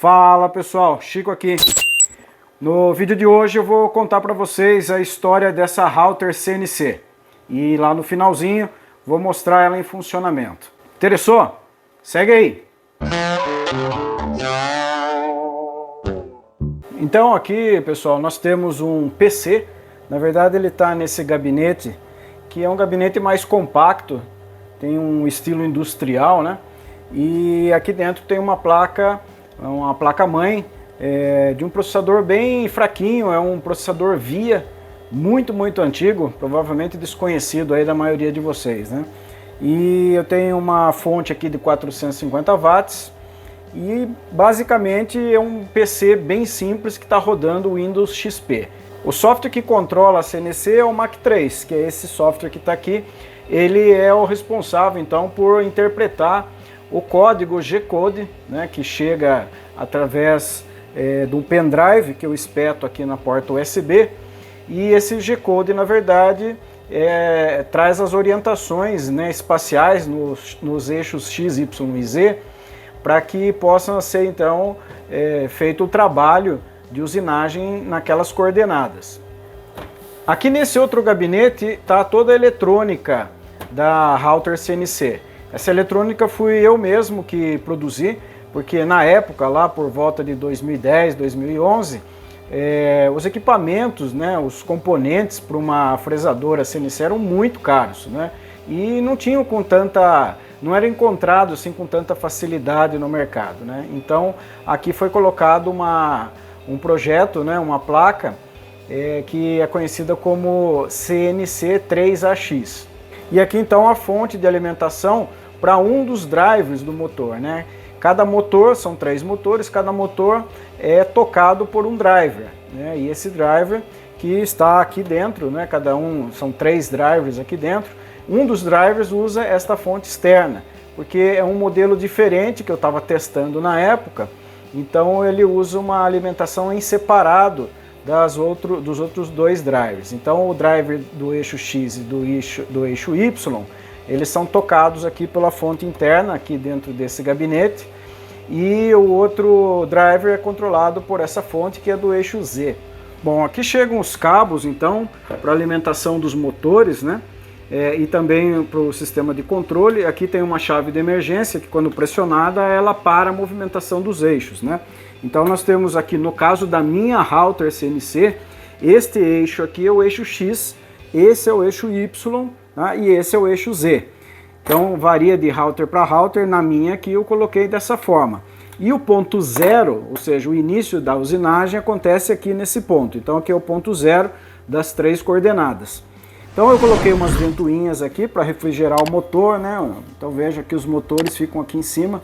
Fala pessoal, Chico aqui. No vídeo de hoje eu vou contar para vocês a história dessa router CNC. E lá no finalzinho vou mostrar ela em funcionamento. Interessou? Segue aí! Então aqui pessoal, nós temos um PC. Na verdade ele está nesse gabinete, que é um gabinete mais compacto. Tem um estilo industrial, né? E aqui dentro tem uma placa-mãe de um processador bem fraquinho, é um processador VIA, muito antigo, provavelmente desconhecido aí da maioria de vocês, né? E eu tenho uma fonte aqui de 450 watts e basicamente é um PC bem simples que está rodando o Windows XP. O software que controla a CNC é o Mach3, que é esse software que está aqui. Ele é o responsável então por interpretar o código G-Code, né, que chega através de um pendrive que eu espeto aqui na porta USB, e esse G-Code na verdade traz as orientações, né, espaciais nos eixos X, Y e Z, para que possa ser então feito o trabalho de usinagem naquelas coordenadas. Aqui nesse outro gabinete está toda a eletrônica da router CNC. Essa eletrônica fui eu mesmo que produzi, porque na época, lá por volta de 2010, 2011, os equipamentos, né, os componentes para uma fresadora CNC eram muito caros, né, e não era encontrado assim com tanta facilidade no mercado, né. Então aqui foi colocado um projeto, né, uma placa que é conhecida como CNC 3AX. E aqui então a fonte de alimentação para um dos drivers do motor, né? Cada motor, são 3 motores, cada motor é tocado por um driver, né? E esse driver que está aqui dentro, né? São 3 drivers aqui dentro. Um dos drivers usa esta fonte externa, porque é um modelo diferente que eu estava testando na época, então ele usa uma alimentação em separado dos outros 2 drivers. Então o driver do eixo X e do eixo Y, eles são tocados aqui pela fonte interna, aqui dentro desse gabinete, e o outro driver é controlado por essa fonte que é do eixo Z. Bom, aqui chegam os cabos então para alimentação dos motores, né? E também para o sistema de controle. Aqui tem uma chave de emergência que, quando pressionada, ela para a movimentação dos eixos, né? Então nós temos aqui, no caso da minha router CNC, este eixo aqui é o eixo X, esse é o eixo Y, tá? E esse é o eixo Z. Então varia de router para router. Na minha aqui eu coloquei dessa forma. E o ponto zero, ou seja, o início da usinagem, acontece aqui nesse ponto. Então aqui é o ponto zero das 3 coordenadas. Então eu coloquei umas ventoinhas aqui para refrigerar o motor, né? Então veja que os motores ficam aqui em cima.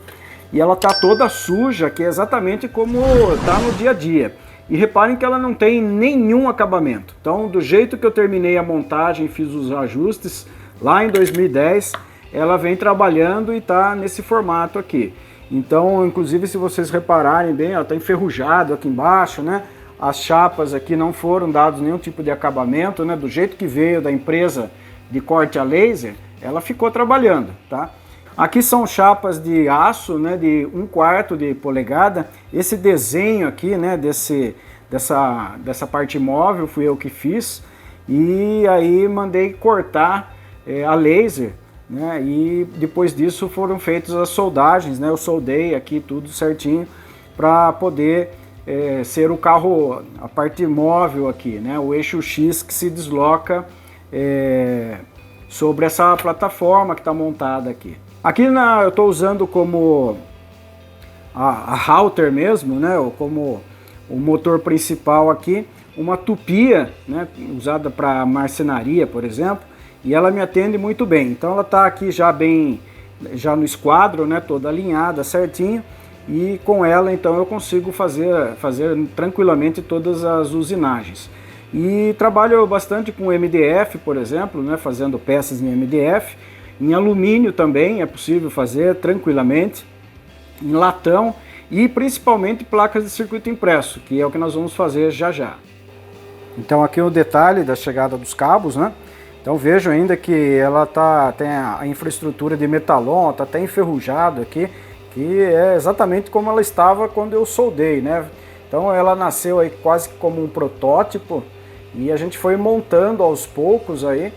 E ela está toda suja, que é exatamente como está no dia a dia. E reparem que ela não tem nenhum acabamento. Então, do jeito que eu terminei a montagem e fiz os ajustes lá em 2010, ela vem trabalhando e está nesse formato aqui. Então, inclusive, se vocês repararem bem, ela está enferrujado aqui embaixo, né? As chapas aqui não foram dados nenhum tipo de acabamento, né? Do jeito que veio da empresa de corte a laser, ela ficou trabalhando, tá? Aqui são chapas de aço, né, de 1/4 de polegada. Esse desenho aqui, né, dessa parte móvel fui eu que fiz. E aí mandei cortar a laser, né, e depois disso foram feitas as soldagens, né, eu soldei aqui tudo certinho para poder ser o carro, a parte móvel aqui, né, o eixo X que se desloca sobre essa plataforma que está montada aqui. Aqui eu estou usando como a router mesmo, né, ou como o motor principal aqui, uma tupia, né, usada para marcenaria, por exemplo, e ela me atende muito bem. Então ela está aqui já no esquadro, né, toda alinhada certinho, e com ela então eu consigo fazer tranquilamente todas as usinagens. E trabalho bastante com MDF, por exemplo, né, fazendo peças em MDF. Em alumínio também é possível fazer tranquilamente, em latão e principalmente placas de circuito impresso, que é o que nós vamos fazer já já. Então aqui o detalhe da chegada dos cabos, né? Então vejo ainda que ela tem a infraestrutura de metalon, está até enferrujado aqui, que é exatamente como ela estava quando eu soldei, né? Então ela nasceu aí quase como um protótipo e a gente foi montando aos poucos aí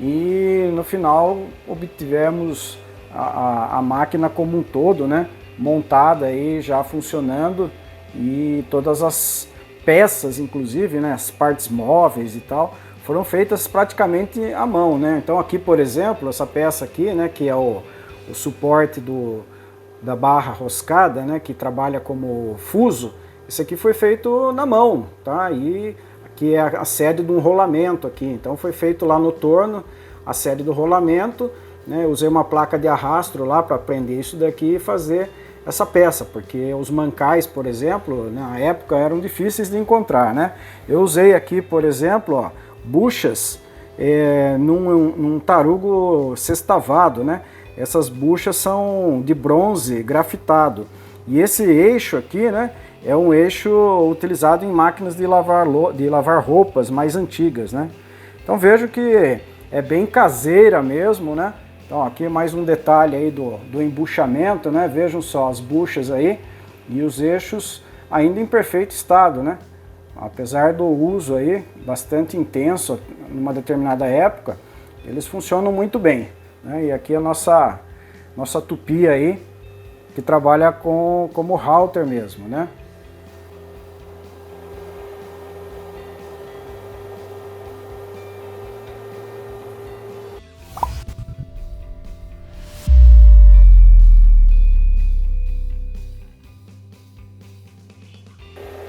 e no final obtivemos a máquina como um todo, né? Montada aí, já funcionando e todas as peças, inclusive, né? As partes móveis e tal, foram feitas praticamente à mão, né? Então aqui, por exemplo, essa peça aqui, né? Que é o suporte da barra roscada, né? Que trabalha como fuso. Isso aqui foi feito na mão, tá? E aqui é a sede de um rolamento aqui. Então foi feito lá no torno a sede do rolamento, né? Eu usei uma placa de arrasto lá para prender isso daqui e fazer essa peça, porque os mancais, por exemplo, na época eram difíceis de encontrar, né? Eu usei aqui, por exemplo, ó, buchas num tarugo sextavado, né? Essas buchas são de bronze grafitado. E esse eixo aqui, né? É um eixo utilizado em máquinas de lavar roupas mais antigas, né? Então vejo que é bem caseira mesmo, né? Então aqui mais um detalhe aí do embuchamento, né? Vejam só as buchas aí e os eixos ainda em perfeito estado, né? Apesar do uso aí bastante intenso numa determinada época, eles funcionam muito bem, né? E aqui a nossa tupi aí, que trabalha como halter mesmo, né?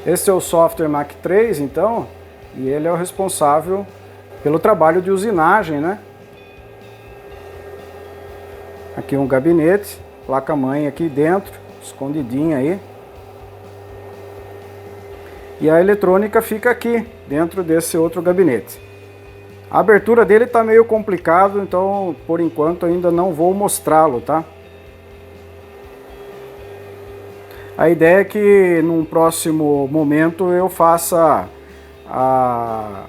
Esse é o software Mach 3, então, e ele é o responsável pelo trabalho de usinagem, né? Aqui um gabinete, placa-mãe aqui dentro, escondidinha aí. E a eletrônica fica aqui, dentro desse outro gabinete. A abertura dele está meio complicado, então, por enquanto, ainda não vou mostrá-lo, tá? A ideia é que num próximo momento eu faça a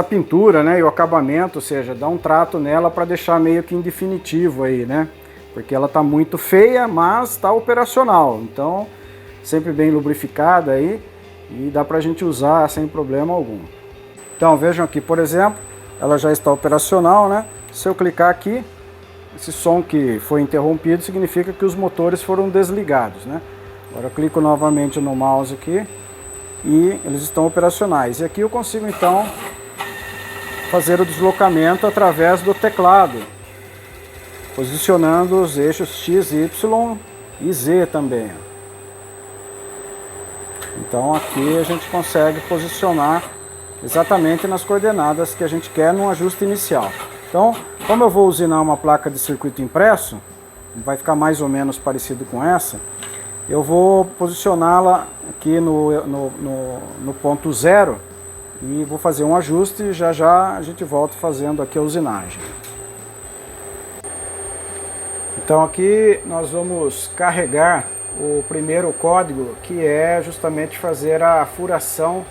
pintura, né, e o acabamento, ou seja, dar um trato nela para deixar meio que em definitivo aí, né? Porque ela tá muito feia, mas está operacional, então sempre bem lubrificada aí e dá pra gente usar sem problema algum. Então vejam aqui, por exemplo, ela já está operacional, né? Se eu clicar aqui, esse som que foi interrompido significa que os motores foram desligados, né? Agora eu clico novamente no mouse aqui e eles estão operacionais. E aqui eu consigo então fazer o deslocamento através do teclado, posicionando os eixos X, Y e Z também. Então aqui a gente consegue posicionar exatamente nas coordenadas que a gente quer num ajuste inicial. Então, como eu vou usinar uma placa de circuito impresso, vai ficar mais ou menos parecido com essa, eu vou posicioná-la aqui no ponto zero e vou fazer um ajuste e já já a gente volta fazendo aqui a usinagem. Então aqui nós vamos carregar o primeiro código, que é justamente fazer a furação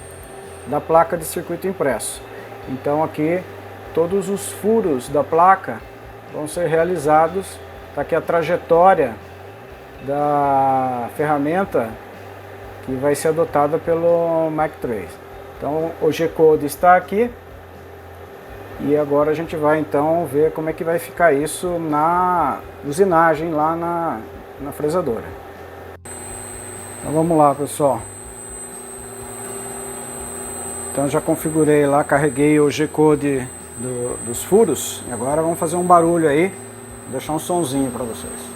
da placa de circuito impresso. Então aqui todos os furos da placa vão ser realizados, tá aqui a trajetória da ferramenta que vai ser adotada pelo Mach 3. Então o G-Code está aqui e agora a gente vai então ver como é que vai ficar isso na usinagem lá na fresadora. Então vamos lá, pessoal. Então já configurei lá, carreguei o G-Code dos furos e agora vamos fazer um barulho aí, deixar um sonzinho para vocês.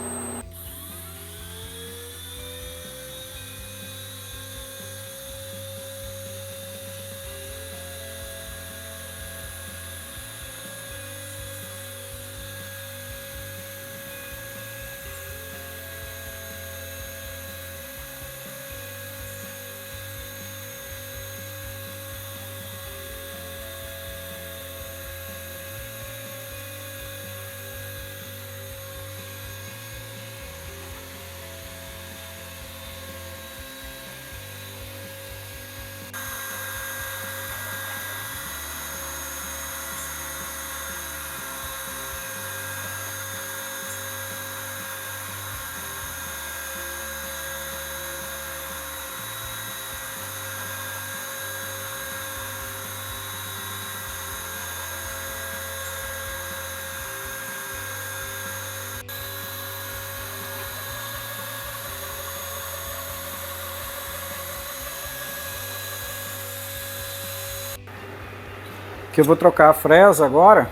Aqui eu vou trocar a fresa agora.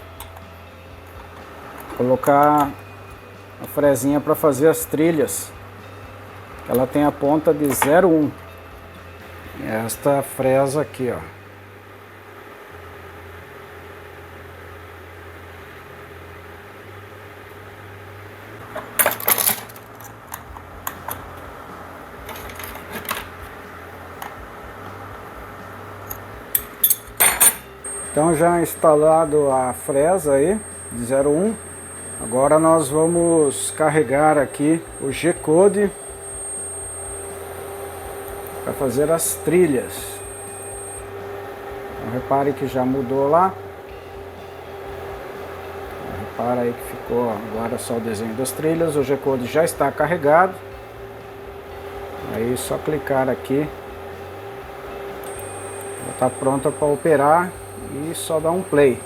Colocar a fresinha para fazer as trilhas. Ela tem a ponta de 0,1. Esta fresa aqui, ó. Então já instalado a fresa aí de 0,1. Agora nós vamos carregar aqui o G-Code para fazer as trilhas. Então, repare que já mudou lá. Repara aí que ficou agora só o desenho das trilhas. O G-Code já está carregado. Aí é só clicar aqui. Já está pronta para operar e só dar um play.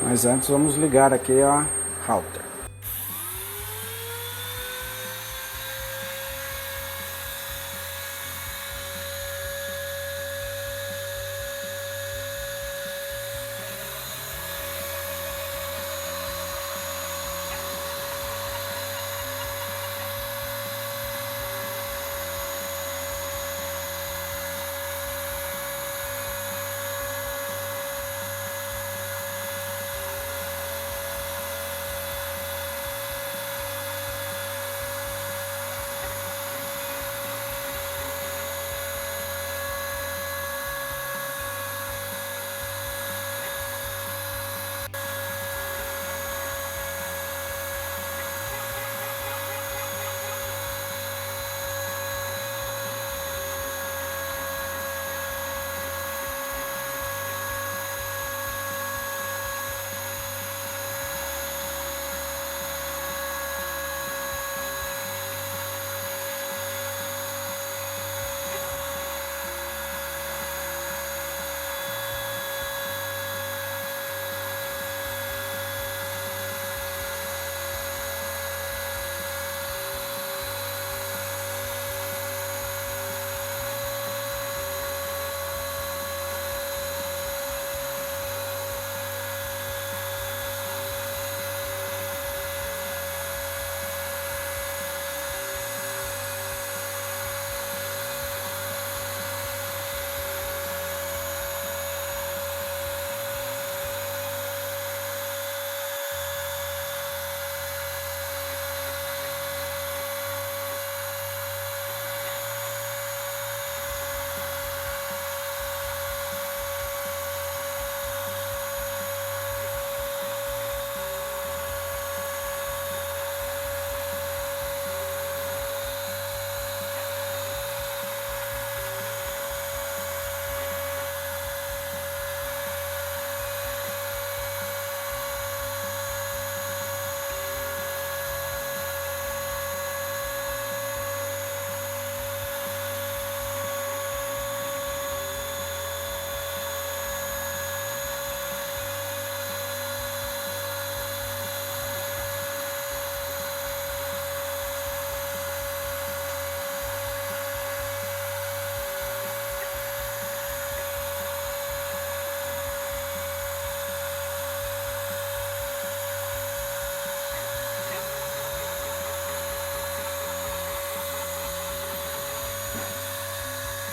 Mas antes vamos ligar aqui a router.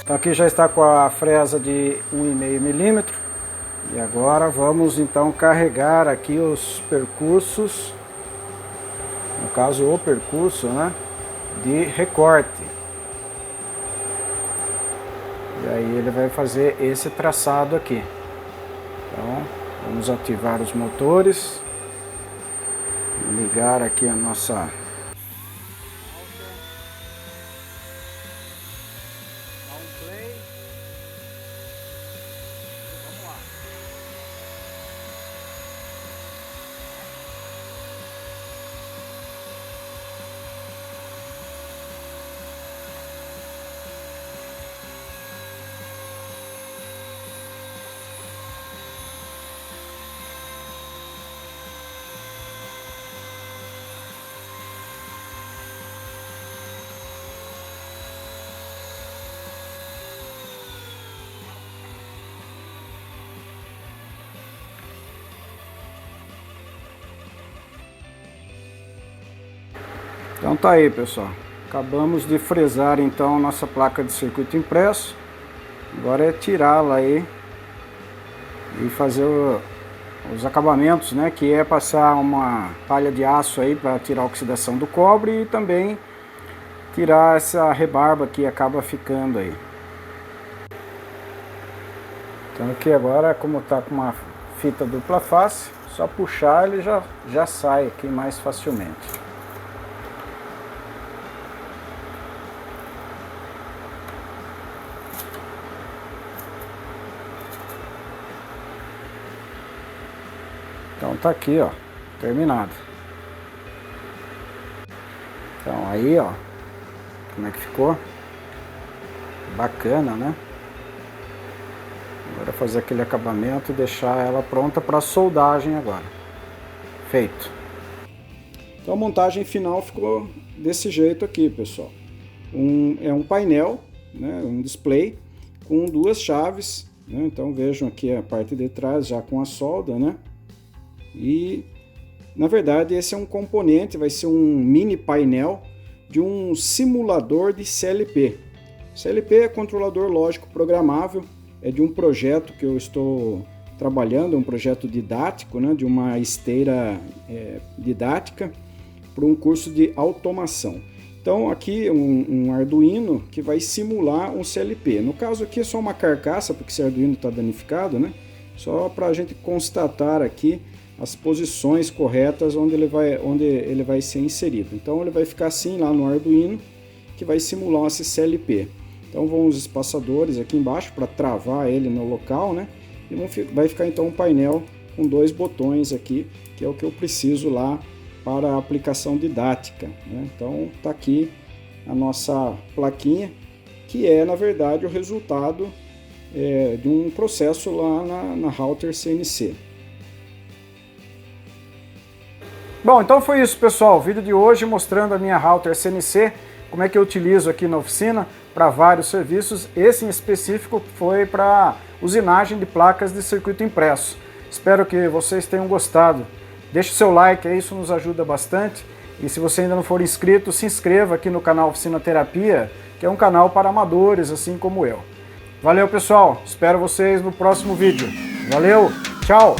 Então aqui já está com a fresa de 1,5 milímetro. E agora vamos então carregar aqui os percursos, no caso o percurso, né, de recorte. E aí ele vai fazer esse traçado aqui. Então vamos ativar os motores, ligar aqui a nossa Então tá aí, pessoal. Acabamos de fresar então nossa placa de circuito impresso. Agora é tirá-la aí e fazer os acabamentos, né? Que é passar uma palha de aço aí para tirar a oxidação do cobre e também tirar essa rebarba que acaba ficando aí. Então aqui agora, como está com uma fita dupla face, só puxar ele já sai aqui mais facilmente. Então tá aqui, ó, terminado. Então aí, ó, como é que ficou? Bacana, né? Agora fazer aquele acabamento e deixar ela pronta para soldagem agora. Feito. Então a montagem final ficou desse jeito aqui, pessoal. É um painel, né, um display com duas chaves, né? Então vejam aqui a parte de trás já com a solda, né? E na verdade esse é um componente, vai ser um mini painel de um simulador de CLP. CLP é controlador lógico programável, é de um projeto que eu estou trabalhando, um projeto didático, né, de uma esteira didática para um curso de automação. Então aqui um Arduino que vai simular um CLP. No caso aqui é só uma carcaça, porque esse Arduino está danificado, né? Só para a gente constatar aqui as posições corretas onde ele vai ser inserido. Então ele vai ficar assim lá no Arduino, que vai simular esse CLP. Então vão os espaçadores aqui embaixo para travar ele no local, né? E vai ficar então um painel com dois botões aqui, que é o que eu preciso lá para a aplicação didática, né? Então tá aqui a nossa plaquinha, que é na verdade o resultado de um processo lá na Router CNC. Bom, então foi isso, pessoal. O vídeo de hoje mostrando a minha Router CNC, como é que eu utilizo aqui na oficina para vários serviços. Esse em específico foi para usinagem de placas de circuito impresso. Espero que vocês tenham gostado. Deixe o seu like aí, isso nos ajuda bastante. E se você ainda não for inscrito, se inscreva aqui no canal Oficina Terapia, que é um canal para amadores, assim como eu. Valeu, pessoal. Espero vocês no próximo vídeo. Valeu, tchau!